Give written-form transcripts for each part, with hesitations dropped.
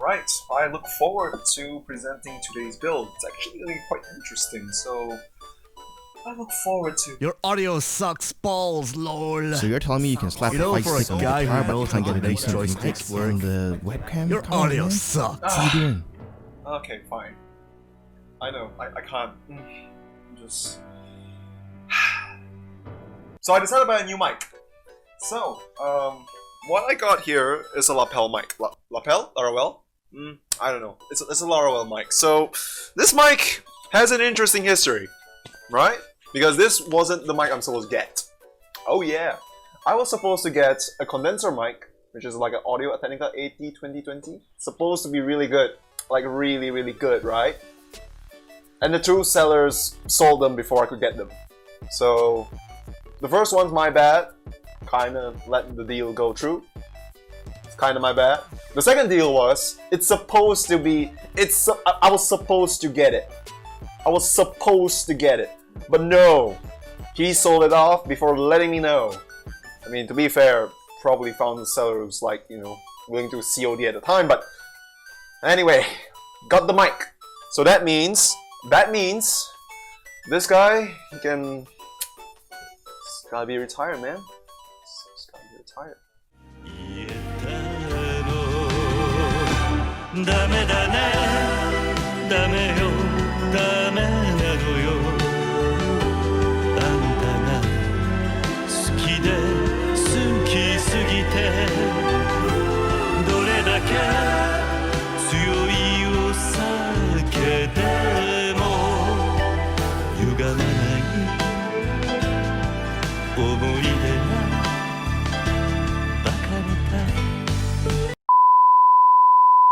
Alright, I look forward to presenting today's build. It's actually going to be quite interesting, so I look forward to... Your audio sucks balls, lol. So you're telling me you can slap You the know, fight for a stick on the guy guitar, who but you knows can't how get to a make decent joysticks mix work. from the webcam? Your Come on, audio man. sucks. What are you doing? Okay, fine. I know, I can't. Just... So I decided to buy a new mic. So, what I got here is a lapel mic. Lapel? Laravel? I don't know. It's a Laravel mic. So, this mic has an interesting history, right? Because this wasn't the mic I'm supposed to get. Oh yeah. I was supposed to get a condenser mic, which is like an Audio Technica 80-2020. Supposed to be really good. Like really, really good, right? And the two sellers sold them before I could get them. So, the first one's my bad. Kinda let the deal go through. It's kinda my bad. The second deal was, it's supposed to be, I was supposed to get it. I was supposed to get it. But no, he sold it off before letting me know. I mean, to be fair, probably found the seller who's like, you know, willing to COD at the time, but anyway, got the mic. So that means this guy, he can, he's gotta be retired, man. He's gotta be retired. ダメだねダメよダメなのよあんたが好きで好きすぎてどれだけ強いお酒でも歪まない思い出がバカみたい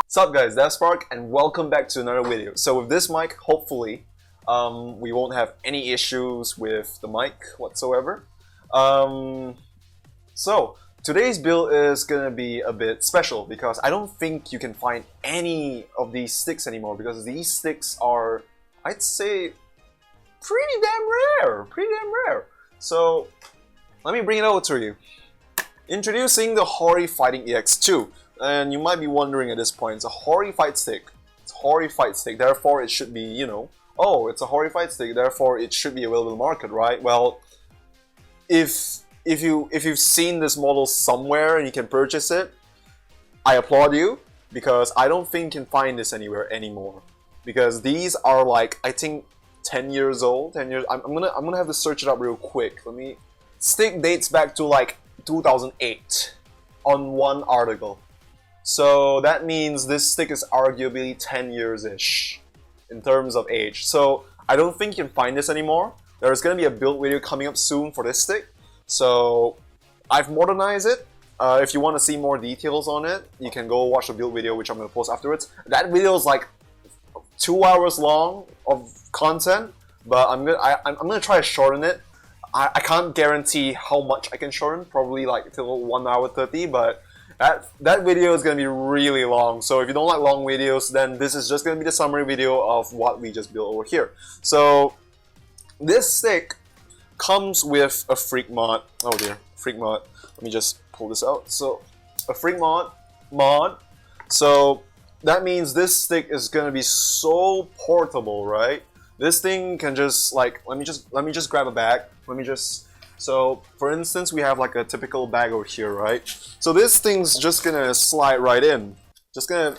What's up guys, that's Spark and welcome back to another video. So with this mic, hopefully, we won't have any issues with the mic whatsoever. So today's build is gonna be a bit special because I don't think you can find any of these sticks anymore because these sticks are, I'd say, pretty damn rare. So let me bring it over to you. Introducing the HORI Fighting EX2. And you might be wondering at this point, it's a HORI fight stick. It's a HORI fight stick, therefore it should be, you know, oh, it's a HORI fight stick, therefore it should be available in the market, right? Well, if you've seen this model somewhere and you can purchase it, I applaud you because I don't think you can find this anywhere anymore. Because these are like, I think 10 years old, 10 years. I'm gonna have to search it up real quick. Let me. Stick dates back to like 2008 on one article. So that means this stick is arguably 10 years-ish in terms of age. So I don't think you can find this anymore. There's going to be a build video coming up soon for this stick. So I've modernized it. If you want to see more details on it, you can go watch the build video which I'm going to post afterwards. That video is like 2 hours long of content, but I'm gonna try to shorten it. I can't guarantee how much I can shorten, probably like till 1 hour 30, but that video is going to be really long, so if you don't like long videos, then this is just going to be the summary video of what we just built over here. So this stick comes with a freak mod. Oh dear, freak mod. Let me just pull this out. So a freak mod. So that means this stick is going to be so portable, right? This thing can just like, let me just grab a bag. So, for instance, we have like a typical bag over here, right? So this thing's just gonna slide right in. Just gonna...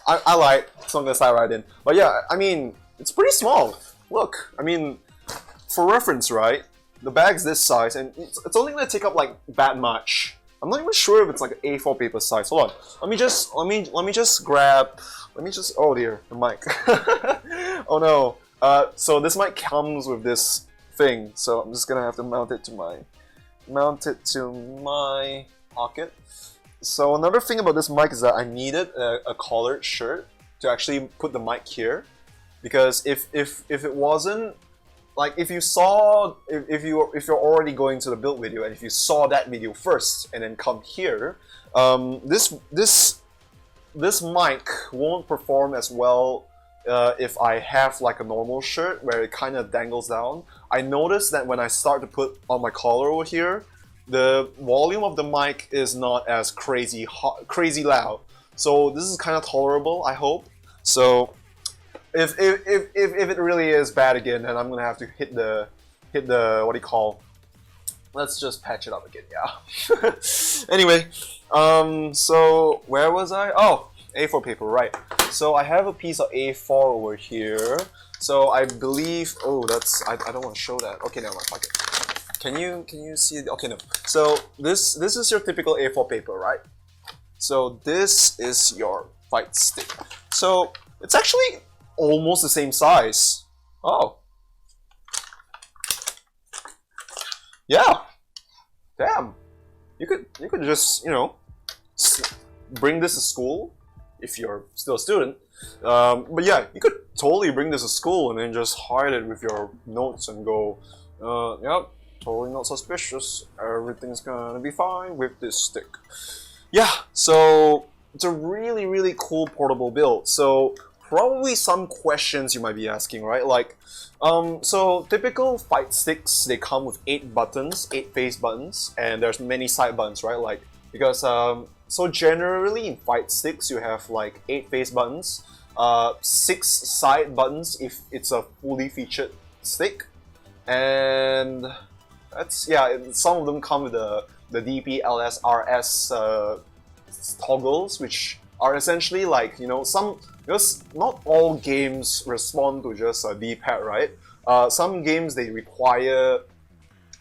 I like, so I'm gonna slide right in. But yeah, I mean, it's pretty small. Look, I mean, for reference, right? The bag's this size, and it's only gonna take up like that much. I'm not even sure if it's like an A4 paper size. Hold on. Let me just grab... oh dear, the mic. Oh no. So this mic comes with this thing, so I'm just gonna have to mount it to my pocket. So another thing about this mic is that I needed a collared shirt to actually put the mic here, because if it wasn't, like if you're already going to the build video and if you saw that video first and then come here, this mic won't perform as well if I have like a normal shirt where it kind of dangles down. I noticed that when I start to put on my collar over here, the volume of the mic is not as crazy loud. So this is kind of tolerable, I hope. So if it really is bad again, then I'm gonna have to hit the what do you call? Let's just patch it up again, yeah. Anyway, so where was I? Oh, A4 paper, right. So I have a piece of A4 over here. So I believe, oh, that's, I don't want to show that. Okay, never mind, fuck it. Can you see it? Okay, no. So this is your typical A4 paper, right? So this is your fight stick. So it's actually almost the same size. Oh. Yeah. Damn. You could just, you know, bring this to school if you're still a student. But yeah, you could totally bring this to school and then just hide it with your notes and go, yep, totally not suspicious. Everything's gonna be fine with this stick. Yeah, so it's a really cool portable build. So probably some questions you might be asking, right? Like, so typical fight sticks, they come with 8 buttons, 8 face buttons, and there's many side buttons, right? Like, because so generally in fight sticks you have like 8 face buttons, 6 side buttons if it's a fully featured stick, and that's, yeah, some of them come with the DP, LS, RS toggles, which are essentially like, you know, because not all games respond to just a D-pad, right? Some games, they require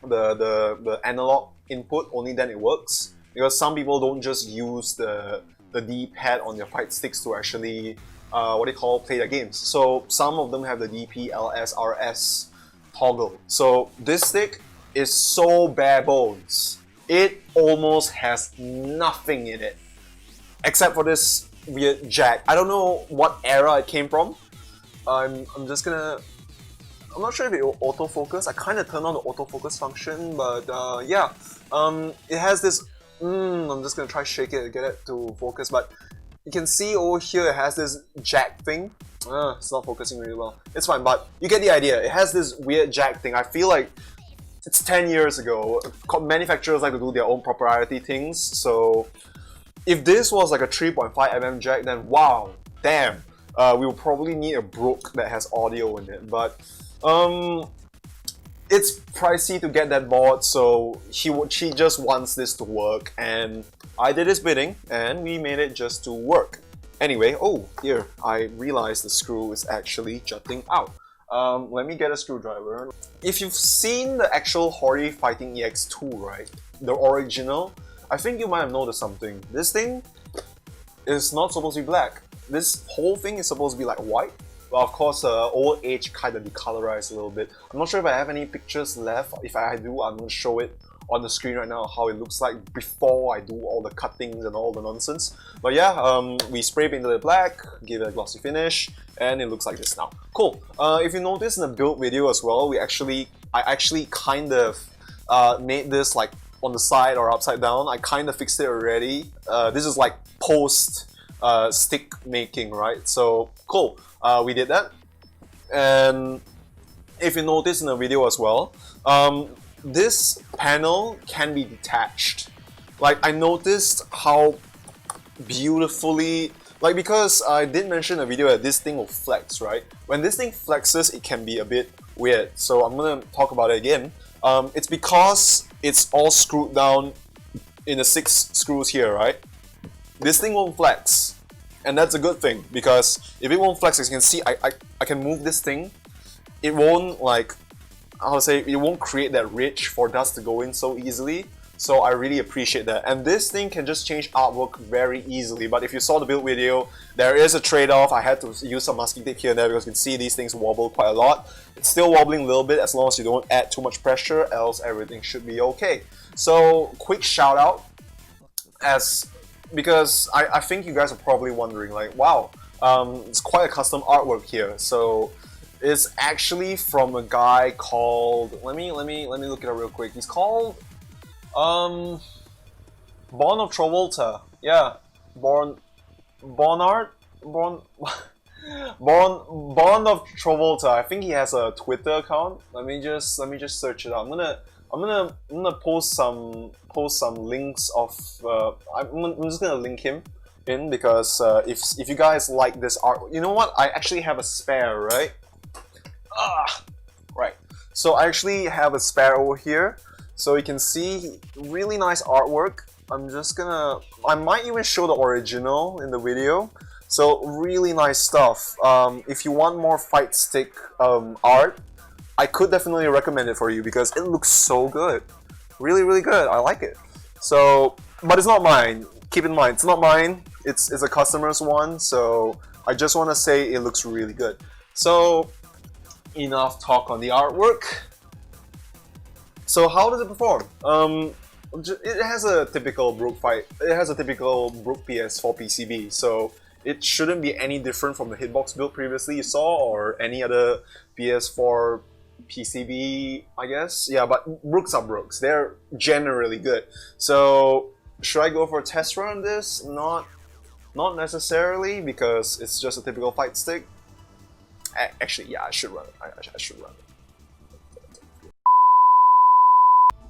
the analog input, only then it works. Because some people don't just use the D-pad on their fight sticks to actually, what they call, play their games. So some of them have the DP, LS, RS toggle. So this stick is so bare bones. It almost has nothing in it, except for this weird jack. I don't know what era it came from. I'm just gonna, I'm not sure if it will autofocus. I kind of turned on the autofocus function, but yeah, it has this. I'm just gonna try shake it to get it to focus, but you can see over here it has this jack thing. It's not focusing really well. It's fine, but you get the idea. It has this weird jack thing. I feel like it's 10 years ago. Manufacturers like to do their own proprietary things, so if this was like a 3.5mm jack, then wow, damn, we will probably need a Brook that has audio in it. But it's pricey to get that board, so she just wants this to work, and I did his bidding, and we made it just to work. Anyway, oh, here, I realized the screw is actually jutting out. Let me get a screwdriver. If you've seen the actual HORI Fighting EX2, right, the original, I think you might have noticed something. This thing is not supposed to be black. This whole thing is supposed to be like white. But of course, old age kind of decolorized a little bit. I'm not sure if I have any pictures left. If I do, I'm going to show it on the screen right now, how it looks like before I do all the cuttings and all the nonsense. But yeah, we spray painted it black, give it a glossy finish, and it looks like this now. Cool. If you notice in the build video as well, I actually kind of made this like on the side or upside down. I kind of fixed it already. This is like post stick making, right? So cool. We did that, and if you notice in the video as well, this panel can be detached. Like, I noticed how beautifully, like, because I did mention in the video that this thing will flex, right? When this thing flexes, it can be a bit weird, so I'm gonna talk about it again. It's because it's all screwed down in the 6 screws here, right? This thing won't flex. And that's a good thing, because if it won't flex, as you can see, I can move this thing. It won't, like, how to say, it won't create that ridge for dust to go in so easily. So I really appreciate that. And this thing can just change artwork very easily. But if you saw the build video, there is a trade-off. I had to use some masking tape here and there because you can see these things wobble quite a lot. It's still wobbling a little bit as long as you don't add too much pressure, else everything should be okay. So quick shout out, because I think you guys are probably wondering, like, wow, it's quite a custom artwork here. So it's actually from a guy called, let me look it up real quick. He's called Born of Travolta. Yeah, Born of Travolta. I think he has a Twitter account. Let me just search it out. I'm I'm gonna post some links of. I'm just gonna link him in because if you guys like this art, you know what? I actually have a spare, right? Right. So I actually have a spare over here, so you can see really nice artwork. I might even show the original in the video. So really nice stuff. If you want more fight stick art, I could definitely recommend it for you because it looks so good. Really, really good. I like it. So, but it's not mine. Keep in mind, it's not mine. It's a customer's one. So I just want to say it looks really good. So enough talk on the artwork. So how does it perform? It has a typical Brook fight. It has a typical Brook PS4 PCB. So it shouldn't be any different from the hitbox build previously you saw or any other PS4 PCB, I guess. Yeah, but Brooks are Brooks. They're generally good. So should I go for a test run on this? Not necessarily, because it's just a typical fight stick. Actually, yeah, I should run it. I should run it.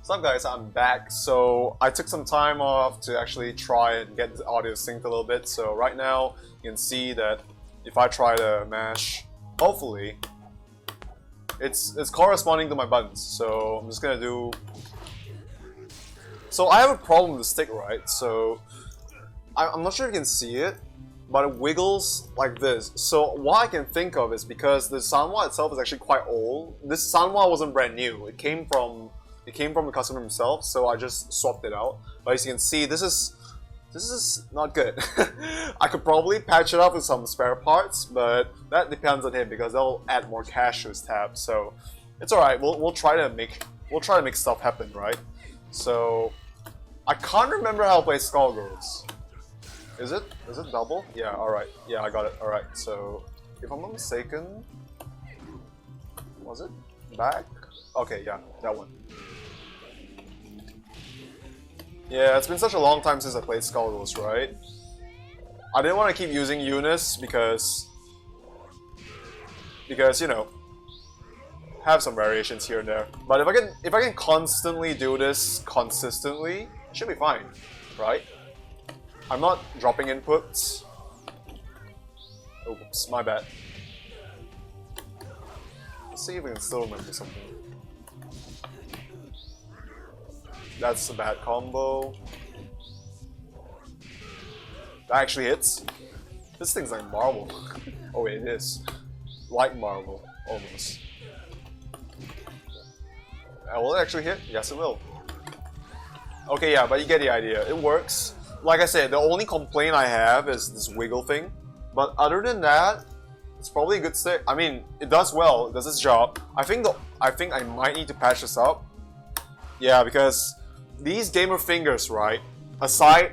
What's up guys, I'm back. So I took some time off to actually try and get the audio synced a little bit. So right now you can see that if I try to mash, hopefully it's corresponding to my buttons. So I'm just gonna do. So I have a problem with the stick, right? So I'm not sure if you can see it, but it wiggles like this. So what I can think of is because the Sanwa itself is actually quite old. This Sanwa wasn't brand new. It came from the customer himself, so I just swapped it out. But as you can see, this is not good. I could probably patch it up with some spare parts, but that depends on him because they'll add more cash to his tab. So it's alright. We'll try to make stuff happen, right? So I can't remember how to play Skullgirls. Is it double? Yeah. All right. Yeah, I got it. All right. So if I'm not mistaken, was it back? Okay. Yeah, that one. Yeah, it's been such a long time since I played Skullgirls, right? I didn't want to keep using Eunice because you know, have some variations here and there. But if I can constantly do this consistently, it should be fine, right? I'm not dropping inputs. Oops, my bad. Let's see if we can still remember something. That's a bad combo. That actually hits. This thing's like marble. Oh wait, it is. Like marble, almost. Will it actually hit? Yes, it will. Okay, yeah, but you get the idea. It works. Like I said, the only complaint I have is this wiggle thing. But other than that, it's probably a good stick. I mean, it does well. It does its job. I think I might need to patch this up. Yeah, because these gamer fingers, right? Aside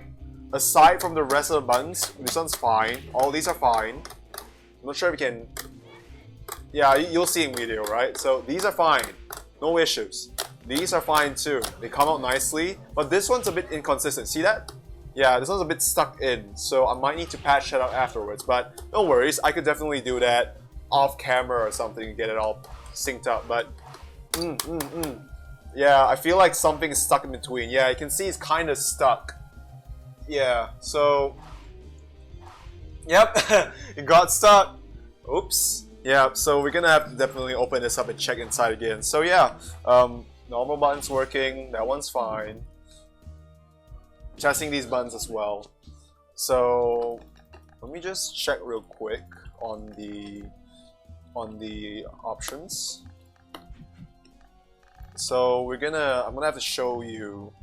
from the rest of the buttons, this one's fine. All these are fine. I'm not sure if you can. Yeah, you'll see in video, right? So these are fine. No issues. These are fine too. They come out nicely. But this one's a bit inconsistent. See that? Yeah, this one's a bit stuck in. So I might need to patch that out afterwards. But no worries. I could definitely do that off camera or something to get it all synced up. But yeah, I feel like something is stuck in between. Yeah, you can see it's kind of stuck. Yeah, so yep, it got stuck. Oops. Yeah, so we're gonna have to definitely open this up and check inside again. So yeah, normal buttons working. That one's fine. Testing these buttons as well. So let me just check real quick on the options. So I'm gonna have to show you.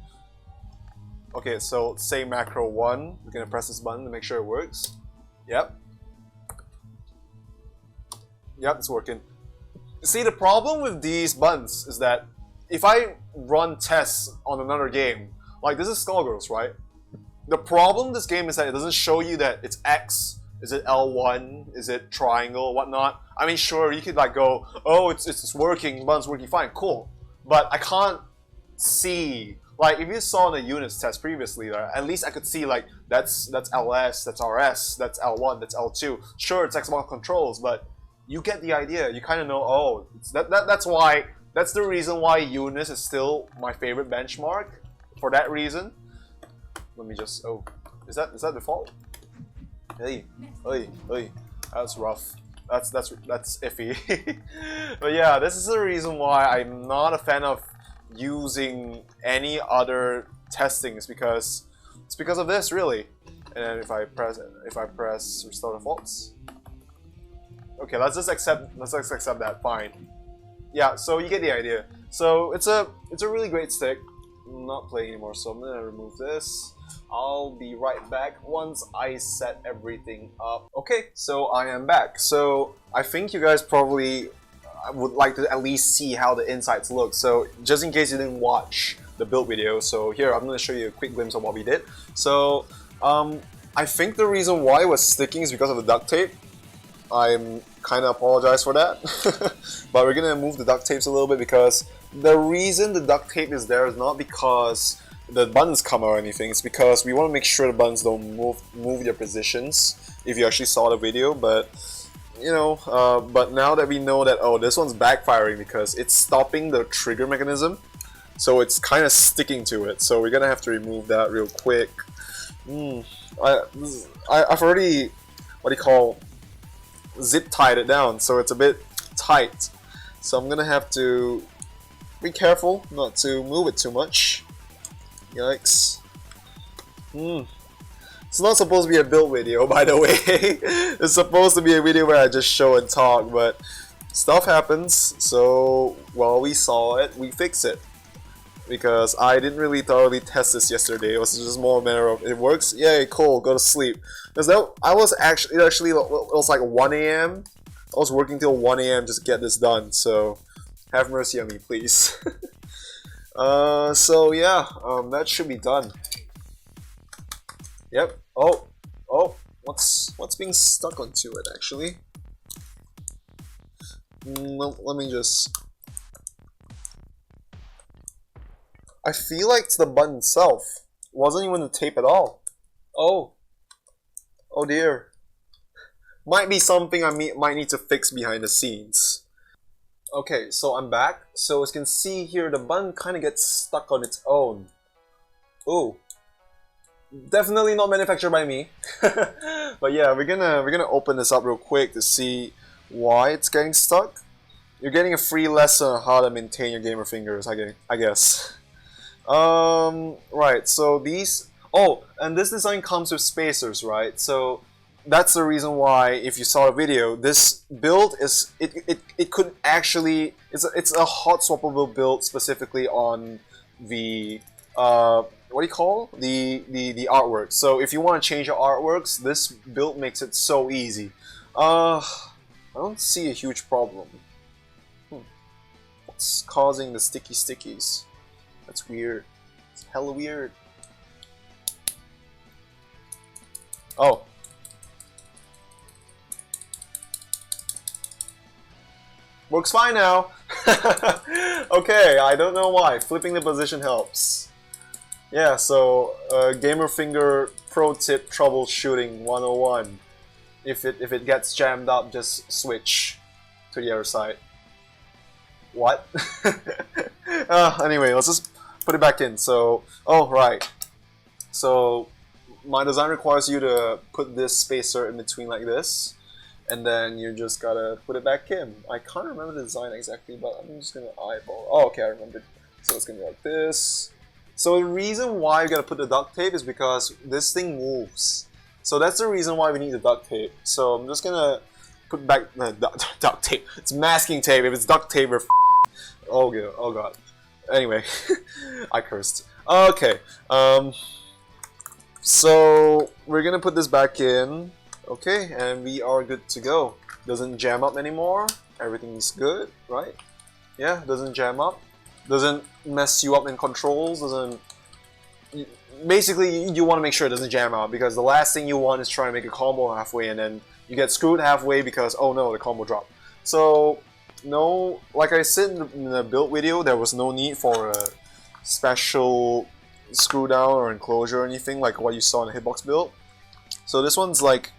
Okay, so say macro 1. We're gonna press this button to make sure it works. Yep. Yep, it's working. See, the problem with these buttons is that if I run tests on another game, like this is Skullgirls, right? The problem with this game is that it doesn't show you that it's X, is it L1, is it triangle, whatnot. I mean, sure, you could like go, oh, it's working, the button's working fine, cool. But I can't see, like if you saw the units test previously, at least I could see like that's LS, that's RS, that's L1, that's L2. Sure, it's Xbox controls, but you get the idea. You kind of know, oh, that's why That's the reason why Eunice is still my favorite benchmark. For that reason. Let me just, oh, is that default? Hey, that's rough. That's iffy. But yeah, this is the reason why I'm not a fan of using any other testings, because it's because of this, really. And then if I press restore defaults. Okay, let's just accept that. Fine. Yeah, so you get the idea. So it's a really great stick. I'm not playing anymore, so I'm gonna remove this. I'll be right back once I set everything up. Okay, so I am back. So I think you guys probably would like to at least see how the insides look. So just in case you didn't watch the build video, so here I'm going to show you a quick glimpse of what we did. So I think the reason why it was sticking is because of the duct tape. I'm kind of apologize for that. But we're going to move the duct tapes a little bit, because the reason the duct tape is there is not because the buttons come or anything. It's because we want to make sure the buttons don't move their positions, if you actually saw the video. But you know, but now that we know that, oh, this one's backfiring because it's stopping the trigger mechanism, so it's kind of sticking to it. So we're gonna have to remove that real quick. I've already, what do you call, zip tied it down, so it's a bit tight. So I'm gonna have to be careful not to move it too much. Yikes. It's not supposed to be a build video, by the way. It's supposed to be a video where I just show and talk, but stuff happens, so while we saw it, we fix it. Because I didn't really thoroughly test this yesterday. It was just more a matter of, it works? Yay, cool, go to sleep. Because I was actually, it was like 1 AM. I was working till 1 AM just to get this done, so have mercy on me, please. So yeah, that should be done. Yep. Oh, what's being stuck onto it actually? Let me just. I feel like it's the button itself. It wasn't even the tape at all. Oh dear. Might be something I might need to fix behind the scenes. Okay, so I'm back. So as you can see here, the button kind of gets stuck on its own. Ooh. Definitely not manufactured by me. But yeah, we're gonna open this up real quick to see why it's getting stuck. You're getting a free lesson on how to maintain your gamer fingers, I guess. Right, so these, oh, and this design comes with spacers, right? So that's the reason why, if you saw the video, this build is, it could actually, it's a hot swappable build specifically on the what do you call the artwork. So if you want to change your artworks, this build makes it so easy. I don't see a huge problem. What's causing the sticky stickies? That's weird. It's hella weird. Oh. Works fine now. Okay, I don't know why. Flipping the position helps. Yeah, so gamer finger pro tip troubleshooting 101. If it gets jammed up, just switch to the other side. What? Anyway, let's just put it back in. So, oh right. So my design requires you to put this spacer in between like this, and then you just gotta put it back in. I can't remember the design exactly, but I'm just gonna eyeball. Oh, okay, I remembered. So it's gonna be like this. So the reason why you gotta put the duct tape is because this thing moves. So that's the reason why we need the duct tape. So I'm just gonna put back duct tape. It's masking tape. If it's duct tape, we're oh god, oh god. Anyway, I cursed. Okay. So we're gonna put this back in. Okay, and we are good to go. Doesn't jam up anymore. Everything's good, right? Yeah, doesn't jam up. Doesn't mess you up in controls. Doesn't. Basically, you want to make sure it doesn't jam out, because the last thing you want is try to make a combo halfway and then you get screwed halfway because, oh no, the combo dropped. So no, like I said in the build video, there was no need for a special screw down or enclosure or anything like what you saw in the hitbox build. So this one's like,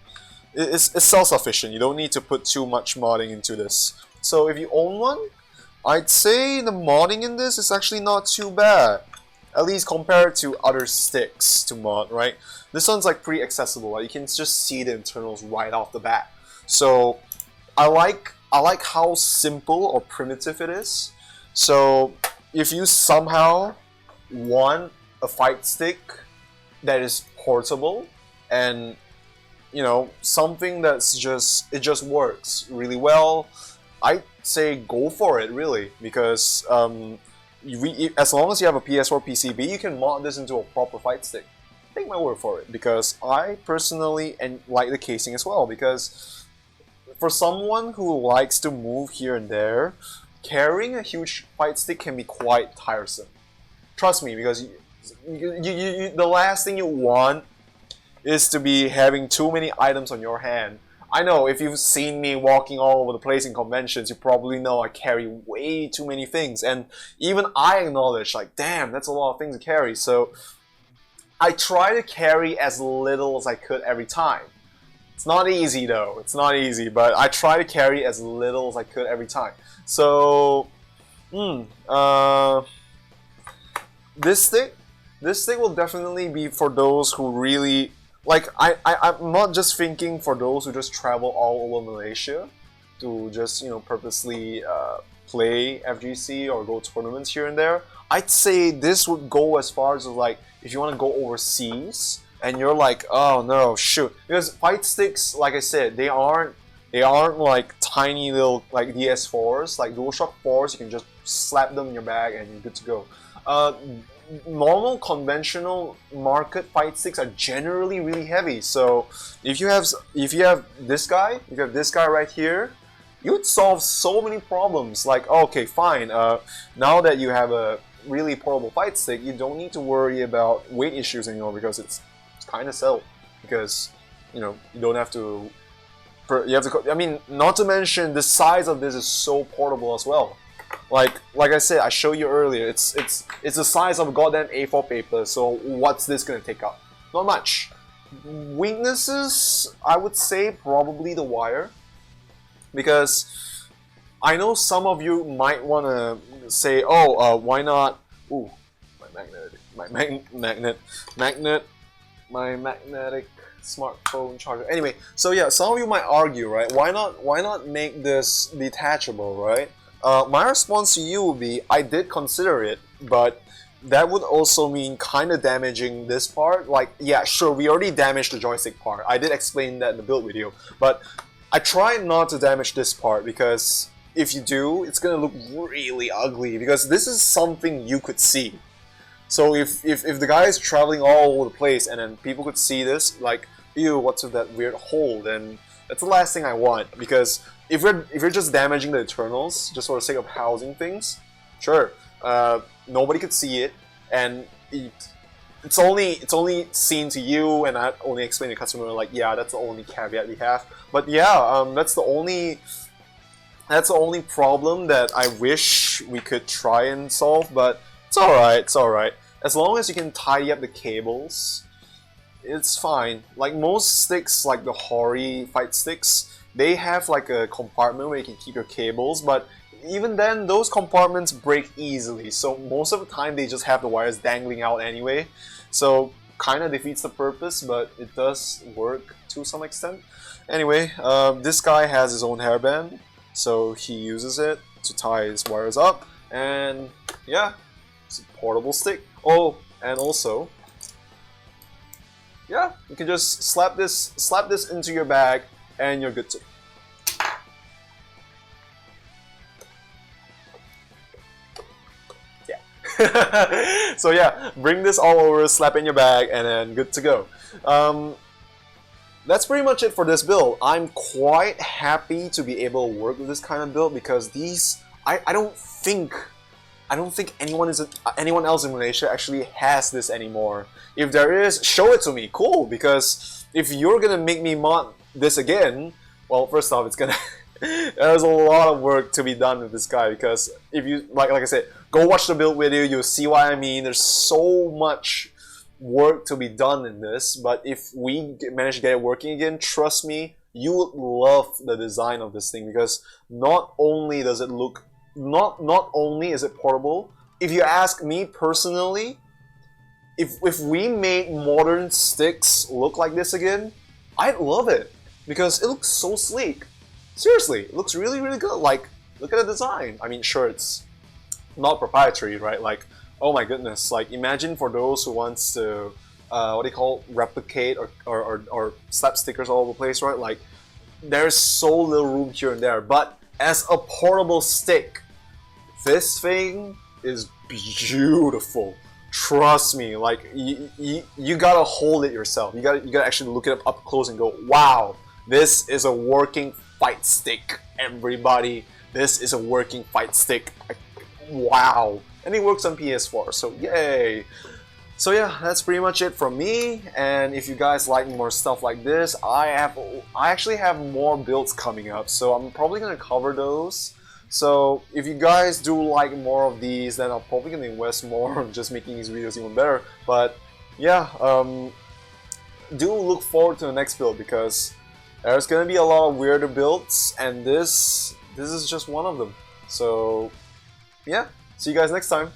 it's self-sufficient. You don't need to put too much modding into this. So if you own one, I'd say the modding in this is actually not too bad. At least compared to other sticks to mod, right? This one's like pretty accessible. Like, you can just see the internals right off the bat. So I like how simple or primitive it is. So if you somehow want a fight stick that is portable and you know something that's just works really well, I'd say go for it really, because as long as you have a PS4 PCB, you can mod this into a proper fight stick. Take my word for it, because I personally like the casing as well, because for someone who likes to move here and there, carrying a huge fight stick can be quite tiresome. Trust me, because the last thing you want is to be having too many items on your hand. I know, if you've seen me walking all over the place in conventions, you probably know I carry way too many things, and even I acknowledge, like, damn, that's a lot of things to carry. So I try to carry as little as I could every time. It's not easy though, it's not easy, but I try to carry as little as I could every time. So, this stick will definitely be for those who really, like, I'm not just thinking for those who just travel all over Malaysia to just, you know, purposely play FGC or go tournaments here and there. I'd say this would go as far as like, if you want to go overseas and you're like, oh no, shoot. Because fight sticks, like I said, they aren't like tiny little like DS4s, like DualShock 4s, you can just slap them in your bag and you're good to go. Normal conventional market fight sticks are generally really heavy, so if you have this guy, right here, you would solve so many problems. Like, okay, fine, now that you have a really portable fight stick, you don't need to worry about weight issues anymore, because it's kind of settled, because you know you don't have to. I mean, not to mention the size of this is so portable as well. Like I said, I showed you earlier, it's the size of a goddamn A4 paper, so what's this gonna take up? Not much. Weaknesses, I would say probably the wire, because I know some of you might want to say, oh, why not, ooh, my magnetic smartphone charger. Anyway, so yeah, some of you might argue, right, why not make this detachable, right? My response to you would be, I did consider it, but that would also mean kind of damaging this part. Like, yeah, sure, we already damaged the joystick part. I did explain that in the build video, but I try not to damage this part, because if you do, it's gonna look really ugly, because this is something you could see. So if the guy is traveling all over the place and then people could see this, like, ew, what's with that weird hole, then that's the last thing I want, because if you're just damaging the internals just for the sake of housing things, sure, nobody could see it, and it's only seen to you, and I only explain to the customer, like, yeah, that's the only caveat we have. But yeah, that's the only problem that I wish we could try and solve. But it's alright. As long as you can tidy up the cables, it's fine. Like most sticks, like the HORI fight sticks, they have like a compartment where you can keep your cables, but even then, those compartments break easily, so most of the time they just have the wires dangling out anyway, so kinda defeats the purpose, but it does work to some extent. Anyway, this guy has his own hairband, so he uses it to tie his wires up, and yeah, it's a portable stick. Oh, and also, yeah, you can just slap this into your bag, and you're good to. Yeah. So yeah, bring this all over, slap it in your bag, and then good to go. That's pretty much it for this build. I'm quite happy to be able to work with this kind of build, because these, I don't think anyone else in Malaysia actually has this anymore. If there is, show it to me. Cool, because if you're gonna make me mod this again, well, first off, it's gonna there's a lot of work to be done with this guy, because if you like I said, go watch the build video, you'll see what I mean. There's so much work to be done in this, but if we manage to get it working again, trust me, you would love the design of this thing, because not only does it look not only is it portable, if you ask me personally, if we made modern sticks look like this again, I'd love it because it looks so sleek. Seriously, it looks really good. Like, look at the design. I mean, sure, it's not proprietary, right? Like, oh my goodness, like imagine for those who wants to what do you call replicate or slap stickers all over the place, right? Like, there's so little room here and there, but as a portable stick, this thing is beautiful. Trust me, like you gotta hold it yourself. You gotta actually look it up close and go, wow, this is a working fight stick, everybody. This is a working fight stick. Wow. And it works on PS4, so yay! So yeah, that's pretty much it from me, and if you guys like more stuff like this, I actually have more builds coming up, so I'm probably gonna cover those. So if you guys do like more of these, then I'm probably gonna invest more on just making these videos even better. But yeah, do look forward to the next build because there's gonna be a lot of weirder builds, and this is just one of them. So yeah, see you guys next time.